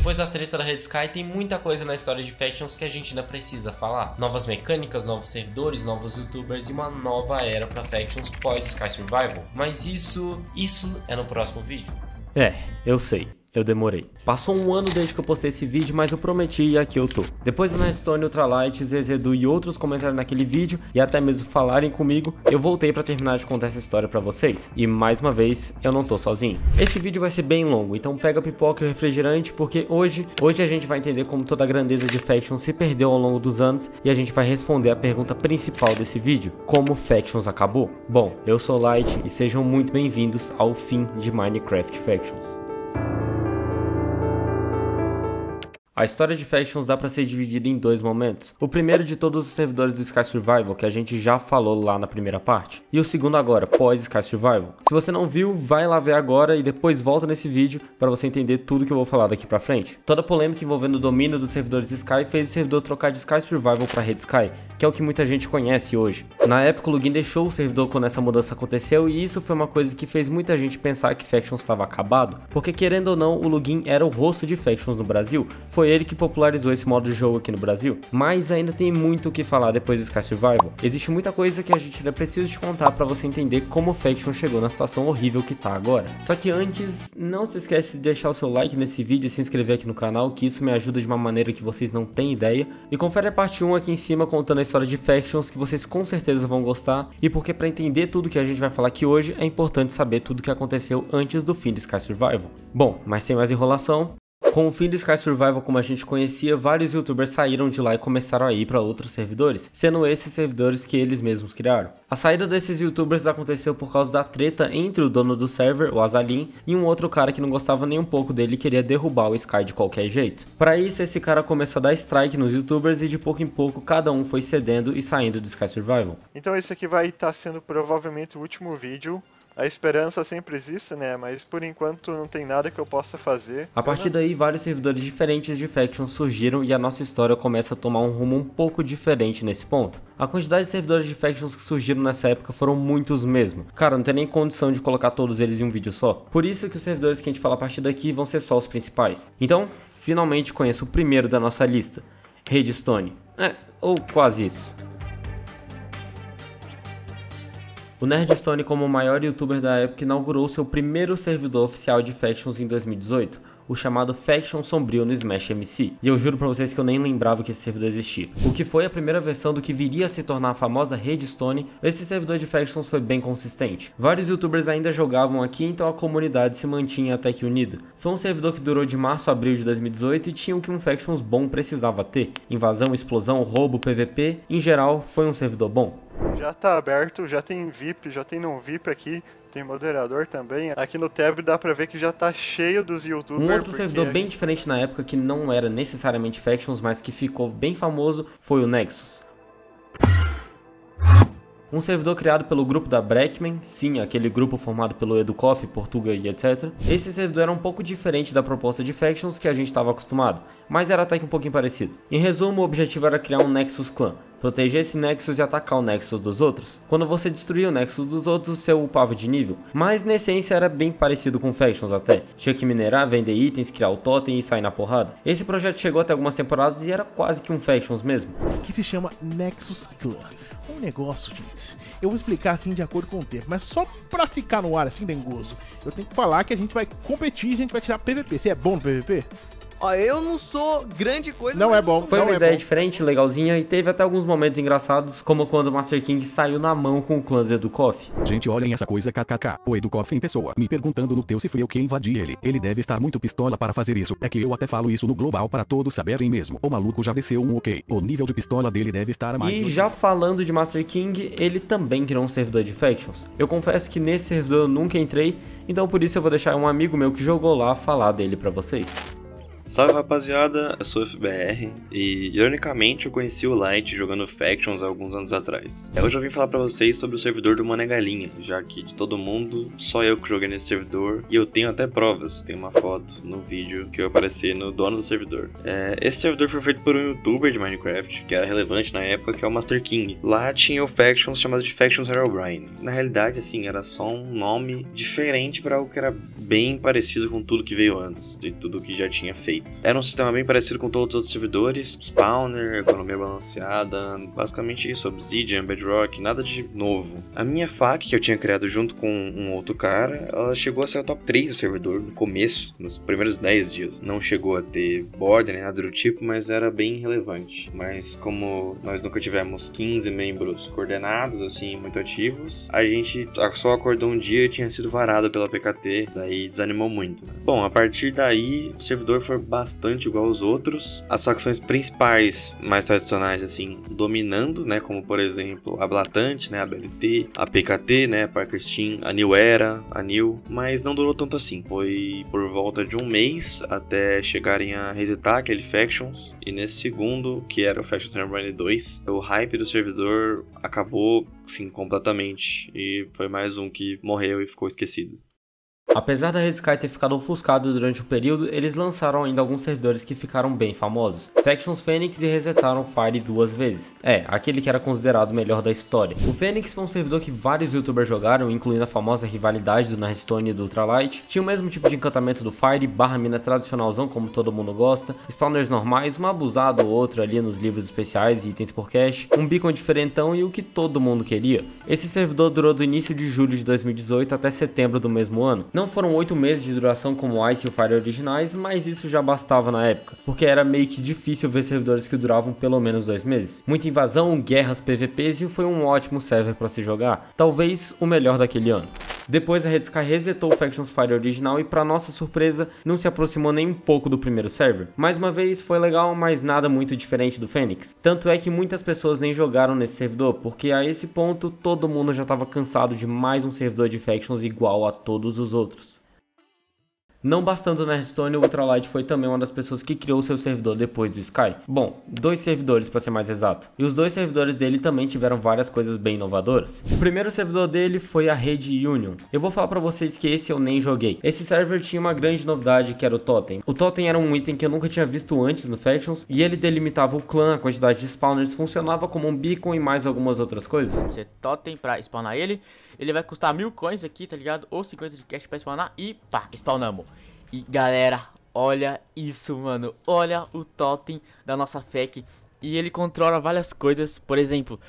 Depois da treta da Red Sky, tem muita coisa na história de Factions que a gente ainda precisa falar. Novas mecânicas, novos servidores, novos youtubers e uma nova era para Factions pós Sky Survival. Mas isso é no próximo vídeo. Eu sei. Eu demorei. Passou um ano desde que eu postei esse vídeo, mas eu prometi e aqui eu tô. Depois do Nightstone, Ultralight, Zezedu e outros comentarem naquele vídeo e até mesmo falarem comigo, eu voltei pra terminar de contar essa história pra vocês. E mais uma vez, eu não tô sozinho. Esse vídeo vai ser bem longo, então pega a pipoca e o refrigerante, porque hoje a gente vai entender como toda a grandeza de Factions se perdeu ao longo dos anos e a gente vai responder a pergunta principal desse vídeo: como Factions acabou? Bom, eu sou Light e sejam muito bem-vindos ao fim de Minecraft Factions. A história de Factions dá pra ser dividida em dois momentos. O primeiro de todos os servidores do Sky Survival, que a gente já falou lá na primeira parte. E o segundo agora, pós Sky Survival. Se você não viu, vai lá ver agora e depois volta nesse vídeo pra você entender tudo que eu vou falar daqui pra frente. Toda a polêmica envolvendo o domínio dos servidores Sky fez o servidor trocar de Sky Survival pra Red Sky, que é o que muita gente conhece hoje. Na época o Lugin deixou o servidor quando essa mudança aconteceu e isso foi uma coisa que fez muita gente pensar que Factions estava acabado, porque querendo ou não, o Lugin era o rosto de Factions no Brasil. Foi ele que popularizou esse modo de jogo aqui no Brasil. Mas ainda tem muito o que falar depois do Sky Survival. Existe muita coisa que a gente ainda precisa te contar pra você entender como o Faction chegou na situação horrível que tá agora. Só que antes, não se esquece de deixar o seu like nesse vídeo e se inscrever aqui no canal, que isso me ajuda de uma maneira que vocês não têm ideia. E confere a parte 1 aqui em cima contando a história de Factions, que vocês com certeza vão gostar. E porque pra entender tudo que a gente vai falar aqui hoje, é importante saber tudo que aconteceu antes do fim do Sky Survival. Bom, mas sem mais enrolação, com o fim do Sky Survival como a gente conhecia, vários youtubers saíram de lá e começaram a ir para outros servidores, sendo esses servidores que eles mesmos criaram. A saída desses youtubers aconteceu por causa da treta entre o dono do server, o Azalin, e um outro cara que não gostava nem um pouco dele e queria derrubar o Sky de qualquer jeito. Para isso, esse cara começou a dar strike nos youtubers e de pouco em pouco cada um foi cedendo e saindo do Sky Survival. Então esse aqui vai estar sendo provavelmente o último vídeo. A esperança sempre existe, né? Mas por enquanto não tem nada que eu possa fazer. A partir daí, vários servidores diferentes de Factions surgiram e a nossa história começa a tomar um rumo um pouco diferente nesse ponto. A quantidade de servidores de Factions que surgiram nessa época foram muitos mesmo. Cara, não tem nem condição de colocar todos eles em um vídeo só. Por isso que os servidores que a gente fala a partir daqui vão ser só os principais. Então, finalmente conheço o primeiro da nossa lista, Redstone. Ou quase isso. O Nerdstone, como o maior youtuber da época, inaugurou seu primeiro servidor oficial de Factions em 2018, o chamado Faction Sombrio no Smash MC. E eu juro pra vocês que eu nem lembrava que esse servidor existia. O que foi a primeira versão do que viria a se tornar a famosa Redstone, esse servidor de Factions foi bem consistente. Vários youtubers ainda jogavam aqui, então a comunidade se mantinha até que unida. Foi um servidor que durou de março a abril de 2018 e tinha o que um Factions bom precisava ter: invasão, explosão, roubo, PVP. Em geral, foi um servidor bom. Já tá aberto, já tem VIP, já tem não VIP aqui, tem moderador também. Aqui no tab dá pra ver que já tá cheio dos youtubers. Um outro servidor bem diferente na época, que não era necessariamente Factions, mas que ficou bem famoso, foi o Nexus. Um servidor criado pelo grupo da Breckman, sim, aquele grupo formado pelo Educoff, Portuga e etc. Esse servidor era um pouco diferente da proposta de Factions que a gente estava acostumado, mas era até que um pouquinho parecido. Em resumo, o objetivo era criar um Nexus Clan, proteger esse Nexus e atacar o Nexus dos outros. Quando você destruía o Nexus dos outros, você upava de nível, mas na essência era bem parecido com Factions até. Tinha que minerar, vender itens, criar o totem e sair na porrada. Esse projeto chegou até algumas temporadas e era quase que um Factions mesmo. Que se chama Nexus Clan. Um negócio, gente, eu vou explicar assim de acordo com o tempo, mas só pra ficar no ar assim, dengoso, eu tenho que falar que a gente vai competir e a gente vai tirar PVP. Você é bom no PVP? Ó, eu não sou grande coisa, não mas é bom. Foi uma ideia diferente, legalzinha, e teve até alguns momentos engraçados, como quando o Master King saiu na mão com o clã do Educoff. Gente, olhem essa coisa, kkk. O Educoff em pessoa, me perguntando no teu se fui eu que invadi ele. Ele deve estar muito pistola para fazer isso. É que eu até falo isso no global para todos saberem mesmo. O maluco já desceu um ok. O nível de pistola dele deve estar mais... E já falando de Master King, ele também criou um servidor de Factions. Eu confesso que nesse servidor eu nunca entrei, então por isso eu vou deixar um amigo meu que jogou lá falar dele pra vocês. Salve rapaziada, eu sou o FBR e ironicamente eu conheci o Light jogando Factions há alguns anos atrás. Hoje eu vim falar pra vocês sobre o servidor do Mané Galinha, já que de todo mundo, só eu que joguei nesse servidor e eu tenho até provas, tem uma foto no vídeo que eu apareci no dono do servidor. Esse servidor foi feito por um youtuber de Minecraft, que era relevante na época, que é o Master King. Lá tinha o Factions chamado de Factions Herobrine. Na realidade, assim, era só um nome diferente para algo que era bem parecido com tudo que veio antes, de tudo que já tinha feito. feito. Era um sistema bem parecido com todos os outros servidores, spawner, economia balanceada, basicamente isso, Obsidian, Bedrock, nada de novo. A minha FAQ, que eu tinha criado junto com um outro cara, ela chegou a ser o top 3 do servidor no começo, nos primeiros 10 dias. Não chegou a ter border nem nada do tipo, mas era bem relevante. Mas como nós nunca tivemos 15 membros coordenados, assim, muito ativos, a gente só acordou um dia e tinha sido varado pela PKT, daí desanimou muito, né? Bom, a partir daí, o servidor foi bastante igual aos outros. As facções principais, mais tradicionais, assim, dominando, né? Como, por exemplo, a Blatante, né? A BLT, a PKT, né? A Parker Steam, a New Era, a New, mas não durou tanto assim. Foi por volta de um mês até chegarem a resetar aquele Factions, e nesse segundo, que era o Factions Rebrand 2, o hype do servidor acabou, sim, completamente, e foi mais um que morreu e ficou esquecido. Apesar da Red Sky ter ficado ofuscado durante o período, eles lançaram ainda alguns servidores que ficaram bem famosos. Factions Phoenix e resetaram Fire 2 vezes. Aquele que era considerado o melhor da história. O Phoenix foi um servidor que vários youtubers jogaram, incluindo a famosa rivalidade do Nardstone e do Ultralight. Tinha o mesmo tipo de encantamento do Fire, barra mina tradicionalzão, como todo mundo gosta, spawners normais, um abusado ou outro ali nos livros especiais e itens por cash, um beacon diferentão e o que todo mundo queria. Esse servidor durou do início de julho de 2018 até setembro do mesmo ano. Não foram 8 meses de duração como o Ice e o Fire originais, mas isso já bastava na época, porque era meio que difícil ver servidores que duravam pelo menos 2 meses. Muita invasão, guerras, PVPs e foi um ótimo server para se jogar, talvez o melhor daquele ano. Depois a Red Sky resetou o Factions Fire original e, para nossa surpresa, não se aproximou nem um pouco do primeiro server. Mais uma vez foi legal, mas nada muito diferente do Phoenix. Tanto é que muitas pessoas nem jogaram nesse servidor, porque a esse ponto todo mundo já estava cansado de mais um servidor de Factions igual a todos os outros. Não bastando na Nardstone, o Ultralight foi também uma das pessoas que criou seu servidor depois do Sky. Bom, 2 servidores para ser mais exato. E os 2 servidores dele também tiveram várias coisas bem inovadoras. O primeiro servidor dele foi a Rede Union. Eu vou falar para vocês que esse eu nem joguei. Esse server tinha uma grande novidade, que era o Totem. O Totem era um item que eu nunca tinha visto antes no Factions, e ele delimitava o clã, a quantidade de spawners, funcionava como um beacon e mais algumas outras coisas. Você Totem pra spawnar ele vai custar 1000 coins aqui, tá ligado? Ou 50 de cash pra spawnar e pá, spawnamos. E galera, olha isso, mano. Olha o totem da nossa FAQ. E ele controla várias coisas. Por exemplo,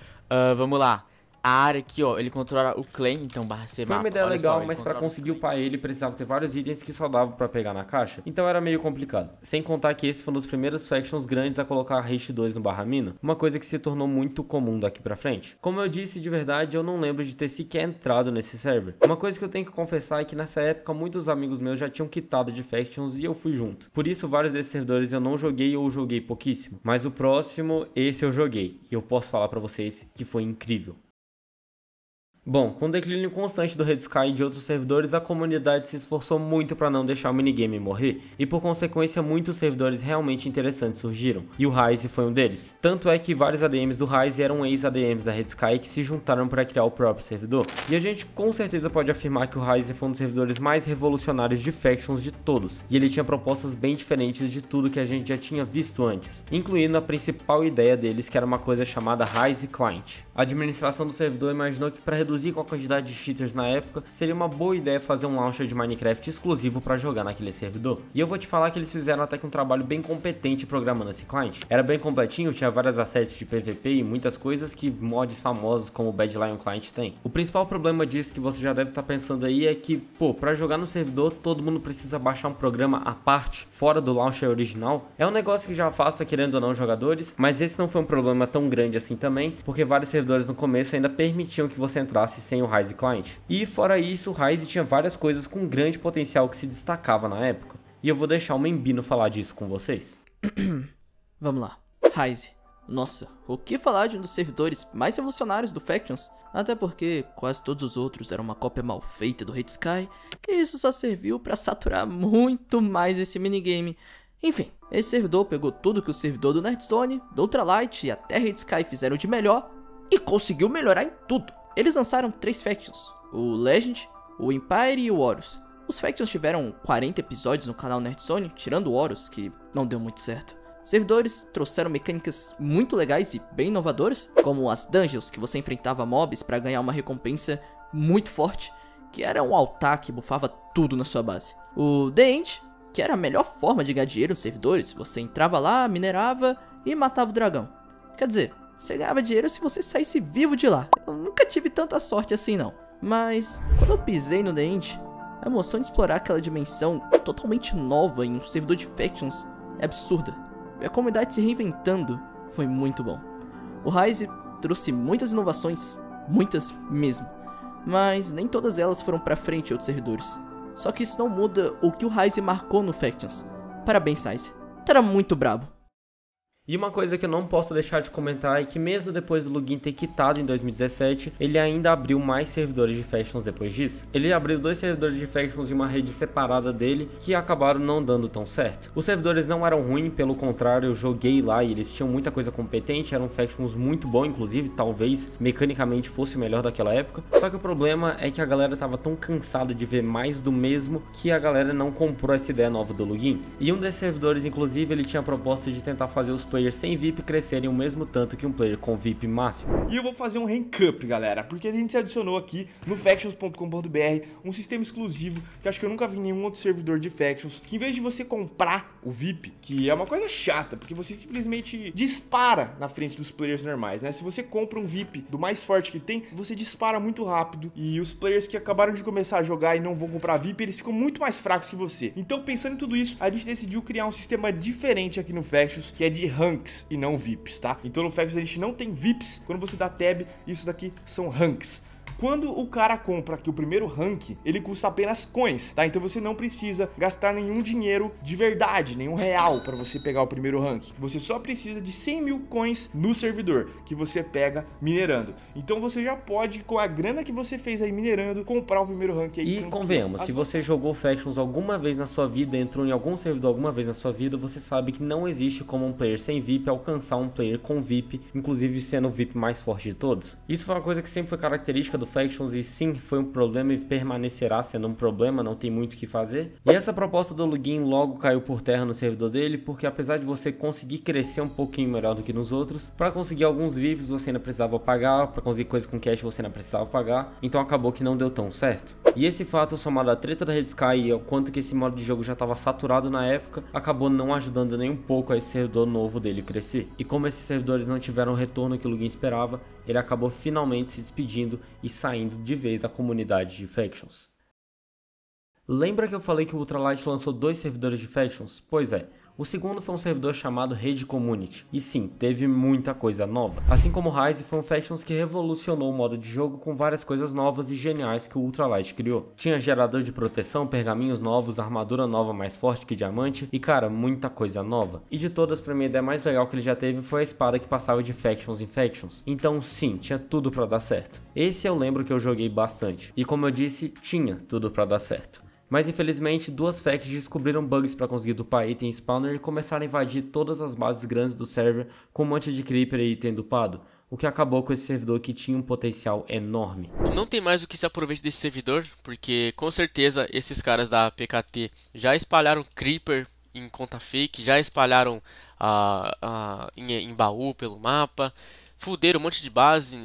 vamos lá. A área aqui, ó, ele controla o claim, então barra C mapa. Foi uma ideia legal, mas pra conseguir upar ele precisava ter vários itens que só dava pra pegar na caixa, então era meio complicado. Sem contar que esse foi um dos primeiros Factions grandes a colocar Haste 2 no barra mina, uma coisa que se tornou muito comum daqui pra frente. Como eu disse, de verdade, eu não lembro de ter sequer entrado nesse server. Uma coisa que eu tenho que confessar é que nessa época muitos amigos meus já tinham quitado de Factions e eu fui junto. Por isso vários desses servidores eu não joguei ou joguei pouquíssimo, mas o próximo, esse eu joguei, e eu posso falar pra vocês que foi incrível. Bom, com o declínio constante do Red Sky e de outros servidores, a comunidade se esforçou muito para não deixar o minigame morrer, e por consequência muitos servidores realmente interessantes surgiram, e o Rise foi um deles. Tanto é que vários ADMs do Rise eram ex-ADMs da Red Sky que se juntaram para criar o próprio servidor, e a gente com certeza pode afirmar que o Rise foi um dos servidores mais revolucionários de Factions de todos, e ele tinha propostas bem diferentes de tudo que a gente já tinha visto antes, incluindo a principal ideia deles, que era uma coisa chamada Rise Client. A administração do servidor imaginou que para reduzir com a quantidade de cheaters na época, seria uma boa ideia fazer um launcher de Minecraft exclusivo para jogar naquele servidor. E eu vou te falar que eles fizeram até que um trabalho bem competente programando esse client. Era bem completinho, tinha várias assets de PVP e muitas coisas que mods famosos como o Bad Lion Client tem. O principal problema disso que você já deve estar pensando aí é que, pô, para jogar no servidor todo mundo precisa baixar um programa à parte, fora do launcher original. É um negócio que já afasta, querendo ou não, jogadores, mas esse não foi um problema tão grande assim também, porque vários servidores no começo ainda permitiam que você entrasse sem o Rise Client. E fora isso, o Rise tinha várias coisas com grande potencial que se destacava na época. E eu vou deixar o Membino falar disso com vocês. Vamos lá. Rise. Nossa, o que falar de um dos servidores mais revolucionários do Factions? Até porque quase todos os outros eram uma cópia mal feita do Red Sky, e isso só serviu para saturar muito mais esse minigame. Enfim, esse servidor pegou tudo que o servidor do Nardstone, do Ultralight e até Red Sky fizeram de melhor e conseguiu melhorar em tudo. Eles lançaram 3 Factions, o Legend, o Empire e o Horus. Os Factions tiveram 40 episódios no canal Nardstone, tirando o Horus, que não deu muito certo. Os servidores trouxeram mecânicas muito legais e bem inovadoras, como as Dungeons, que você enfrentava mobs para ganhar uma recompensa muito forte, que era um altar que bufava tudo na sua base. O The End que era a melhor forma de ganhar dinheiro nos servidores. Você entrava lá, minerava e matava o dragão. Quer dizer, você ganhava dinheiro se você saísse vivo de lá. Eu nunca tive tanta sorte assim não. Mas, quando eu pisei no The End, a emoção de explorar aquela dimensão totalmente nova em um servidor de Factions é absurda. E a comunidade se reinventando foi muito bom. O Rise trouxe muitas inovações, muitas mesmo. Mas nem todas elas foram pra frente em outros servidores. Só que isso não muda o que o Rise marcou no Factions. Parabéns, Rise. Tu era muito brabo. E uma coisa que eu não posso deixar de comentar é que mesmo depois do Login ter quitado em 2017, ele ainda abriu mais servidores de Factions depois disso. Ele abriu 2 servidores de Factions em uma rede separada dele, que acabaram não dando tão certo. Os servidores não eram ruins, pelo contrário, eu joguei lá e eles tinham muita coisa competente, eram Factions muito bom, inclusive, talvez mecanicamente fosse o melhor daquela época. Só que o problema é que a galera tava tão cansada de ver mais do mesmo, que a galera não comprou essa ideia nova do Login. E um desses servidores, inclusive, ele tinha a proposta de tentar fazer os players sem VIP crescerem o mesmo tanto que um player com VIP máximo. E eu vou fazer um rank up, galera, porque a gente se adicionou aqui no Factions.com.br um sistema exclusivo que acho que eu nunca vi em nenhum outro servidor de Factions, que em vez de você comprar o VIP, que é uma coisa chata, porque você simplesmente dispara na frente dos players normais, né? Se você compra um VIP do mais forte que tem, você dispara muito rápido e os players que acabaram de começar a jogar e não vão comprar VIP, eles ficam muito mais fracos que você. Então, pensando em tudo isso, a gente decidiu criar um sistema diferente aqui no Factions, que é de ranks e não VIPs, tá? Então no Factions a gente não tem VIPs, quando você dá tab, isso daqui são ranks. Quando o cara compra aqui o primeiro rank, ele custa apenas coins, tá? Então você não precisa gastar nenhum dinheiro de verdade, nenhum real para você pegar o primeiro rank. Você só precisa de 100 mil coins no servidor, que você pega minerando. Então você já pode, com a grana que você fez aí minerando, comprar o primeiro rank aí. E convenhamos, se você jogou Factions alguma vez na sua vida, entrou em algum servidor alguma vez na sua vida, você sabe que não existe como um player sem VIP alcançar um player com VIP, inclusive sendo o VIP mais forte de todos. Isso foi uma coisa que sempre foi característica do Factions e sim, foi um problema e permanecerá sendo um problema, não tem muito o que fazer. E essa proposta do Login logo caiu por terra no servidor dele, porque apesar de você conseguir crescer um pouquinho melhor do que nos outros, para conseguir alguns VIPs você ainda precisava pagar, para conseguir coisa com cash você ainda precisava pagar, então acabou que não deu tão certo. E esse fato, somado à treta da Red Sky e ao quanto que esse modo de jogo já estava saturado na época, acabou não ajudando nem um pouco a esse servidor novo dele crescer. E como esses servidores não tiveram o retorno que o Login esperava, ele acabou finalmente se despedindo e saindo de vez da comunidade de Factions. Lembra que eu falei que o Ultralight lançou 2 servidores de Factions? Pois é. O segundo foi um servidor chamado Rede Community, e sim, teve muita coisa nova. Assim como o Rise, foi um Factions que revolucionou o modo de jogo com várias coisas novas e geniais que o Ultralight criou. Tinha gerador de proteção, pergaminhos novos, armadura nova mais forte que diamante, e cara, muita coisa nova. E de todas, pra mim, a ideia mais legal que ele já teve foi a espada que passava de Factions em Factions. Então sim, tinha tudo pra dar certo. Esse eu lembro que eu joguei bastante, e como eu disse, tinha tudo pra dar certo. Mas infelizmente, 2 factions descobriram bugs para conseguir dupar item spawner e começaram a invadir todas as bases grandes do server com um monte de creeper e item dupado, o que acabou com esse servidor que tinha um potencial enorme. Não tem mais o que se aproveitar desse servidor, porque com certeza esses caras da PKT já espalharam creeper em conta fake, já espalharam em baú pelo mapa, fuderam um monte de base,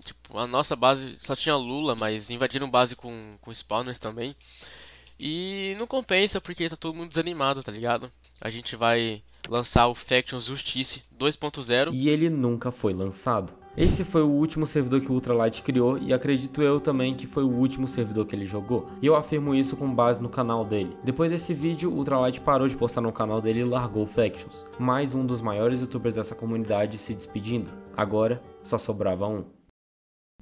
tipo, a nossa base só tinha Lula, mas invadiram base com spawners também. E não compensa porque tá todo mundo desanimado, tá ligado? A gente vai lançar o Factions Justice 2.0 e ele nunca foi lançado. Esse foi o último servidor que o Ultralight criou e acredito eu também que foi o último servidor que ele jogou. E eu afirmo isso com base no canal dele. Depois desse vídeo, o Ultralight parou de postar no canal dele e largou o Factions. Mais um dos maiores youtubers dessa comunidade se despedindo. Agora, só sobrava um.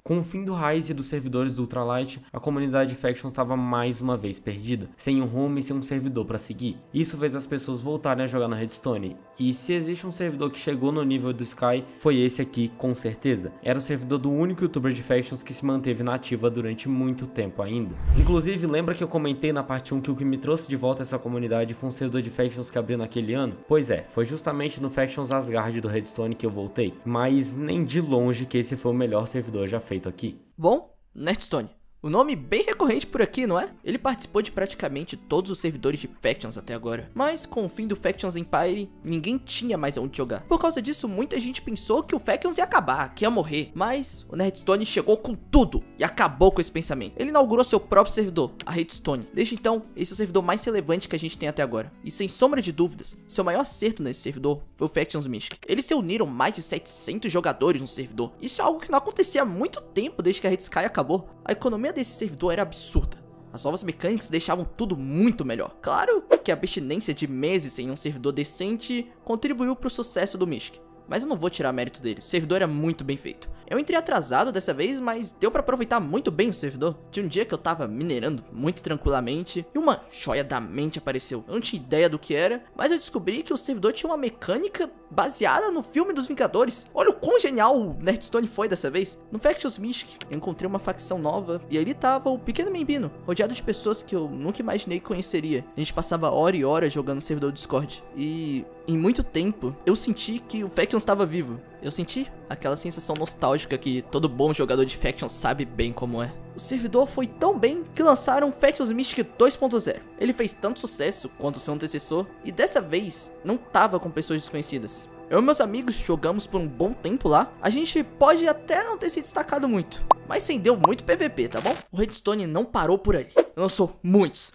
Com o fim do Rise e dos servidores do Ultralight, a comunidade de Factions estava mais uma vez perdida, sem um rumo e sem um servidor para seguir. Isso fez as pessoas voltarem a jogar na Redstone, e se existe um servidor que chegou no nível do Sky, foi esse aqui com certeza. Era o servidor do único youtuber de Factions que se manteve na ativa durante muito tempo ainda. Inclusive, lembra que eu comentei na parte 1 que o que me trouxe de volta essa comunidade foi um servidor de Factions que abriu naquele ano? Pois é, foi justamente no Factions Asgard do Redstone que eu voltei, mas nem de longe que esse foi o melhor servidor já feito aqui. Bom, Nerdstone, um nome bem recorrente por aqui, não é? Ele participou de praticamente todos os servidores de Factions até agora, mas com o fim do Factions Empire, ninguém tinha mais onde jogar. Por causa disso, muita gente pensou que o Factions ia acabar, que ia morrer, mas o Nerdstone chegou com tudo e acabou com esse pensamento. Ele inaugurou seu próprio servidor, a Redstone. Desde então, esse é o servidor mais relevante que a gente tem até agora. E sem sombra de dúvidas, seu maior acerto nesse servidor foi o Factions Mystic. Eles se uniram mais de 700 jogadores no servidor. Isso é algo que não acontecia há muito tempo desde que a Red Sky acabou. A economia desse servidor era absurda. As novas mecânicas deixavam tudo muito melhor. Claro que a abstinência de meses sem um servidor decente contribuiu para o sucesso do Mystic, mas eu não vou tirar mérito dele, o servidor era muito bem feito. Eu entrei atrasado dessa vez, mas deu pra aproveitar muito bem o servidor. Tinha um dia que eu tava minerando muito tranquilamente e uma joia da mente apareceu. Eu não tinha ideia do que era, mas eu descobri que o servidor tinha uma mecânica baseada no filme dos Vingadores. Olha o quão genial o Nerdstone foi dessa vez. No Factions Mystic, eu encontrei uma facção nova e ali tava o Pequeno Membino, rodeado de pessoas que eu nunca imaginei que conheceria. A gente passava hora e hora jogando no servidor do Discord e em muito tempo eu senti que o Factions estava vivo. Eu senti aquela sensação nostálgica que todo bom jogador de Factions sabe bem como é. O servidor foi tão bem que lançaram Factions Mystic 2.0. Ele fez tanto sucesso quanto seu antecessor e dessa vez não tava com pessoas desconhecidas. Eu e meus amigos jogamos por um bom tempo lá. A gente pode até não ter se destacado muito, mas rendeu muito PVP, tá bom? O Redstone não parou por aí. Lançou muitos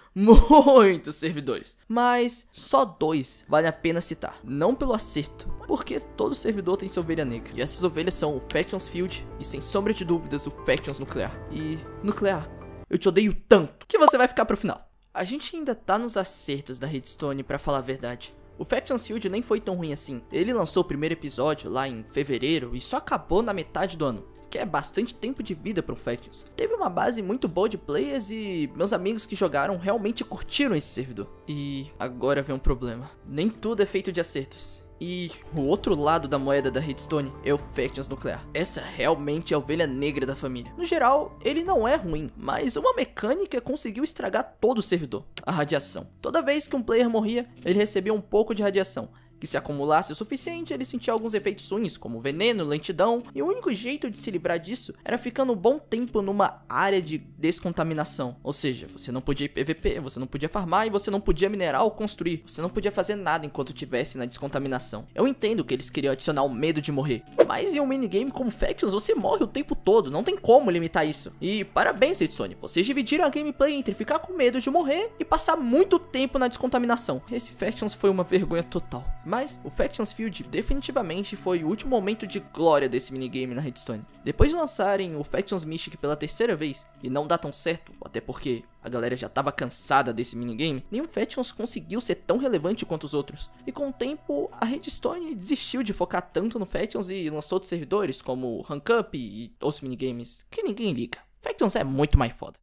servidores, mas só 2 vale a pena citar. Não pelo acerto, porque todo servidor tem sua ovelha negra. E essas ovelhas são o Factions Field e, sem sombra de dúvidas, o Factions Nuclear. E, Nuclear, eu te odeio tanto que você vai ficar pro final. A gente ainda tá nos acertos da Redstone, pra falar a verdade. O Factions Field nem foi tão ruim assim. Ele lançou o primeiro episódio lá em fevereiro e só acabou na metade do ano, que é bastante tempo de vida para um Factions. Teve uma base muito boa de players e meus amigos que jogaram realmente curtiram esse servidor. E agora vem um problema. Nem tudo é feito de acertos. E o outro lado da moeda da Redstone é o Factions Nuclear. Essa realmente é a ovelha negra da família. No geral, ele não é ruim, mas uma mecânica conseguiu estragar todo o servidor: a radiação. Toda vez que um player morria, ele recebia um pouco de radiação, que se acumulasse o suficiente, ele sentia alguns efeitos ruins, como veneno, lentidão, e o único jeito de se livrar disso era ficando um bom tempo numa área de descontaminação. Ou seja, você não podia ir PVP, você não podia farmar e você não podia minerar ou construir. Você não podia fazer nada enquanto estivesse na descontaminação. Eu entendo que eles queriam adicionar o medo de morrer, mas em um minigame como Factions você morre o tempo todo, não tem como limitar isso. E parabéns, Redstone, vocês dividiram a gameplay entre ficar com medo de morrer e passar muito tempo na descontaminação. Esse Factions foi uma vergonha total. Mas o Factions Field definitivamente foi o último momento de glória desse minigame na Redstone. Depois de lançarem o Factions Mystic pela terceira vez, e não dá tão certo, até porque a galera já tava cansada desse minigame, nenhum Factions conseguiu ser tão relevante quanto os outros. E com o tempo, a Redstone desistiu de focar tanto no Factions e lançou outros servidores como Rank Up e outros minigames que ninguém liga. Factions é muito mais foda.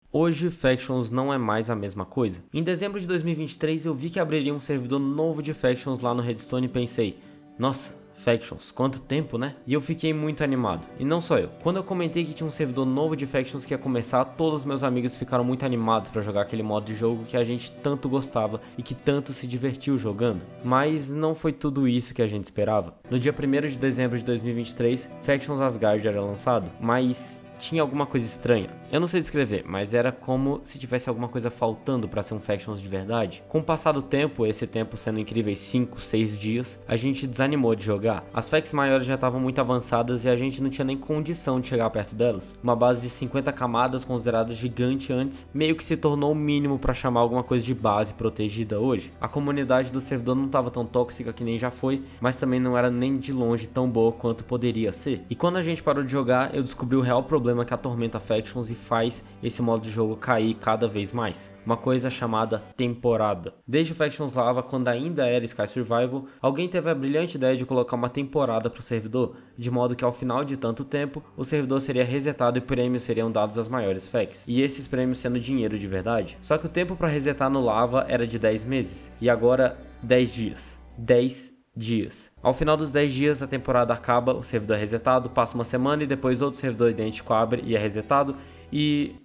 Hoje, Factions não é mais a mesma coisa. Em dezembro de 2023 eu vi que abriria um servidor novo de Factions lá no Redstone e pensei, nossa, Factions, quanto tempo, né? E eu fiquei muito animado, e não só eu. Quando eu comentei que tinha um servidor novo de Factions que ia começar, todos os meus amigos ficaram muito animados pra jogar aquele modo de jogo que a gente tanto gostava e que tanto se divertiu jogando. Mas não foi tudo isso que a gente esperava. No dia 1º de dezembro de 2023, Factions Asgard era lançado, mas tinha alguma coisa estranha. Eu não sei descrever, mas era como se tivesse alguma coisa faltando para ser um Factions de verdade. Com o passar do tempo, esse tempo sendo incríveis 5, 6 dias, a gente desanimou de jogar. As facts maiores já estavam muito avançadas e a gente não tinha nem condição de chegar perto delas. Uma base de 50 camadas considerada gigante antes, meio que se tornou o mínimo para chamar alguma coisa de base protegida hoje. A comunidade do servidor não estava tão tóxica que nem já foi, mas também não era nem de longe tão boa quanto poderia ser. E quando a gente parou de jogar, eu descobri o real problema que atormenta Factions e faz esse modo de jogo cair cada vez mais. Uma coisa chamada temporada. Desde o Factions Lava, quando ainda era Sky Survival, alguém teve a brilhante ideia de colocar uma temporada para o servidor, de modo que ao final de tanto tempo, o servidor seria resetado e prêmios seriam dados às maiores facts. E esses prêmios sendo dinheiro de verdade. Só que o tempo para resetar no Lava era de 10 meses, e agora 10 dias. 10 dias. Ao final dos 10 dias a temporada acaba, o servidor é resetado, passa uma semana e depois outro servidor idêntico abre e é resetado e...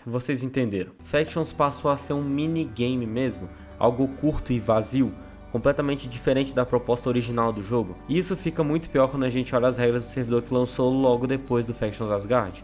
vocês entenderam. Factions passou a ser um minigame mesmo, algo curto e vazio, completamente diferente da proposta original do jogo. E isso fica muito pior quando a gente olha as regras do servidor que lançou logo depois do Factions Asgard.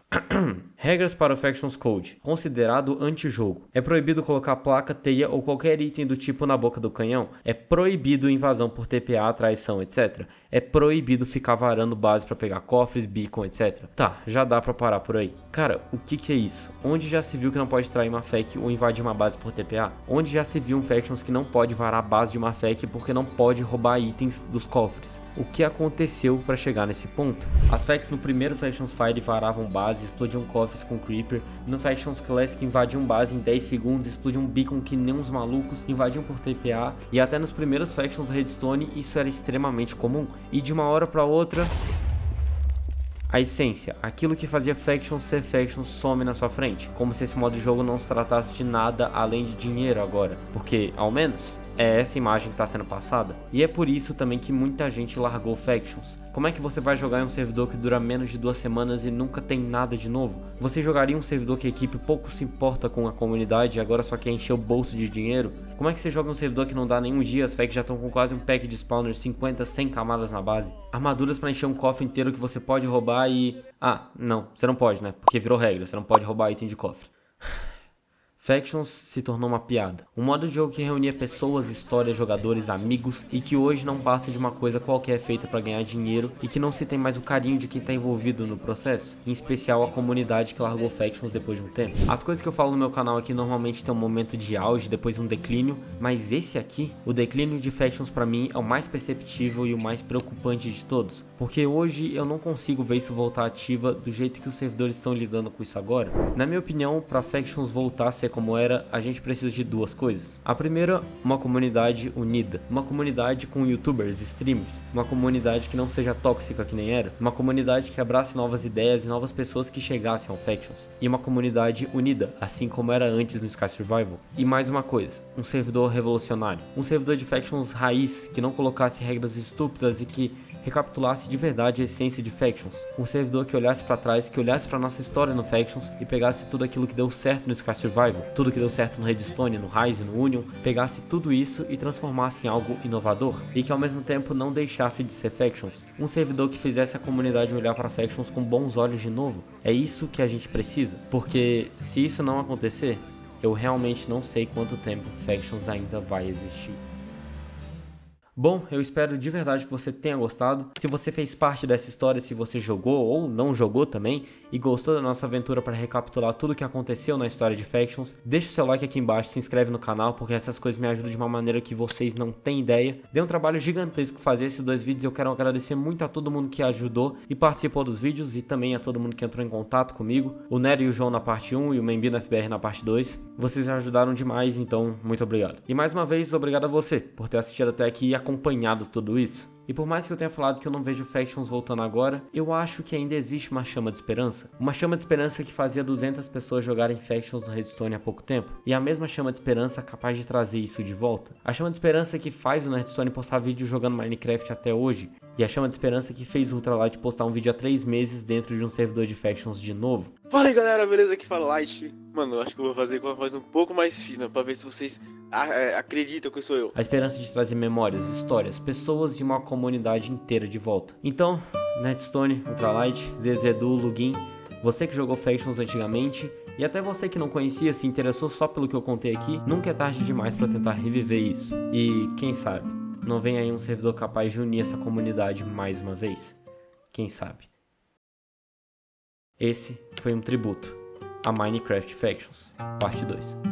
Regras para o Factions Code. Considerado antijogo. É proibido colocar placa, teia ou qualquer item do tipo na boca do canhão. É proibido invasão por TPA, traição, etc. É proibido ficar varando base para pegar cofres, beacon, etc. Tá, já dá pra parar por aí. Cara, o que é isso? Onde já se viu que não pode trair uma FAQ ou invadir uma base por TPA? Onde já se viu um Factions que não pode varar a base de uma FAQ porque não pode roubar itens dos cofres? O que aconteceu para chegar nesse ponto? As FAQs no primeiro Factions Fire varavam base, explodiam cofres com Creeper. No Factions Classic invadiam base em 10 segundos, explodiam beacon que nem uns malucos, invadiam por TPA, e até nos primeiros Factions do Redstone isso era extremamente comum. E de uma hora para outra, a essência, aquilo que fazia Factions ser Factions, some na sua frente, como se esse modo de jogo não se tratasse de nada além de dinheiro agora, porque ao menos é essa imagem que está sendo passada. E é por isso também que muita gente largou Factions. Como é que você vai jogar em um servidor que dura menos de 2 semanas e nunca tem nada de novo? Você jogaria um servidor que a equipe pouco se importa com a comunidade e agora só quer encher o bolso de dinheiro? Como é que você joga um servidor que não dá nenhum dia, as FAQs já estão com quase um pack de spawner, 50, 100 camadas na base? Armaduras para encher um cofre inteiro que você pode roubar e... Ah, não, você não pode, né? Porque virou regra, você não pode roubar item de cofre. Factions se tornou uma piada. Um modo de jogo que reunia pessoas, histórias, jogadores, amigos e que hoje não passa de uma coisa qualquer feita para ganhar dinheiro e que não se tem mais o carinho de quem está envolvido no processo, em especial a comunidade que largou Factions depois de um tempo. As coisas que eu falo no meu canal aqui normalmente tem um momento de auge, depois um declínio, mas esse aqui, o declínio de Factions para mim é o mais perceptível e o mais preocupante de todos, porque hoje eu não consigo ver isso voltar ativa do jeito que os servidores estão lidando com isso agora. Na minha opinião, para Factions voltar a ser como era, a gente precisa de duas coisas. A primeira, uma comunidade unida, uma comunidade com youtubers, streamers, uma comunidade que não seja tóxica que nem era, uma comunidade que abrace novas ideias e novas pessoas que chegassem ao Factions, e uma comunidade unida, assim como era antes no Sky Survival. E mais uma coisa, um servidor revolucionário, um servidor de Factions raiz, que não colocasse regras estúpidas e que recapitulasse de verdade a essência de Factions. Um servidor que olhasse para trás, que olhasse para nossa história no Factions e pegasse tudo aquilo que deu certo no Sky Survival, tudo que deu certo no Redstone, no Rise, no Union, pegasse tudo isso e transformasse em algo inovador e que ao mesmo tempo não deixasse de ser Factions. Um servidor que fizesse a comunidade olhar para Factions com bons olhos de novo. É isso que a gente precisa, porque se isso não acontecer, eu realmente não sei quanto tempo Factions ainda vai existir. Bom, eu espero de verdade que você tenha gostado. Se você fez parte dessa história, se você jogou ou não jogou também e gostou da nossa aventura para recapitular tudo o que aconteceu na história de Factions, deixa o seu like aqui embaixo, se inscreve no canal porque essas coisas me ajudam de uma maneira que vocês não têm ideia. Deu um trabalho gigantesco fazer esses dois vídeos, eu quero agradecer muito a todo mundo que ajudou e participou dos vídeos e também a todo mundo que entrou em contato comigo, o Nero e o João na parte 1 e o Membino FBR na parte 2. Vocês ajudaram demais, então muito obrigado. E mais uma vez, obrigado a você por ter assistido até aqui e acompanhado tudo isso. E por mais que eu tenha falado que eu não vejo Factions voltando agora, eu acho que ainda existe uma chama de esperança. Uma chama de esperança que fazia 200 pessoas jogarem Factions no Redstone há pouco tempo. E a mesma chama de esperança capaz de trazer isso de volta. A chama de esperança que faz o Redstone postar vídeo jogando Minecraft até hoje. E a chama de esperança que fez o Ultralight postar um vídeo há 3 meses dentro de um servidor de Factions de novo. Fala aí galera, beleza? Aqui fala Light. Mano, eu acho que eu vou fazer com uma voz um pouco mais fina pra ver se vocês acreditam que sou eu. A esperança de trazer memórias, histórias, pessoas e uma comunidade inteira de volta. Então, Redstone, Ultralight, Zezedu, Lugin, você que jogou Factions antigamente e até você que não conhecia, se interessou só pelo que eu contei aqui, nunca é tarde demais pra tentar reviver isso. E quem sabe, não vem aí um servidor capaz de unir essa comunidade mais uma vez? Quem sabe? Esse foi um tributo a Minecraft Factions, parte 2.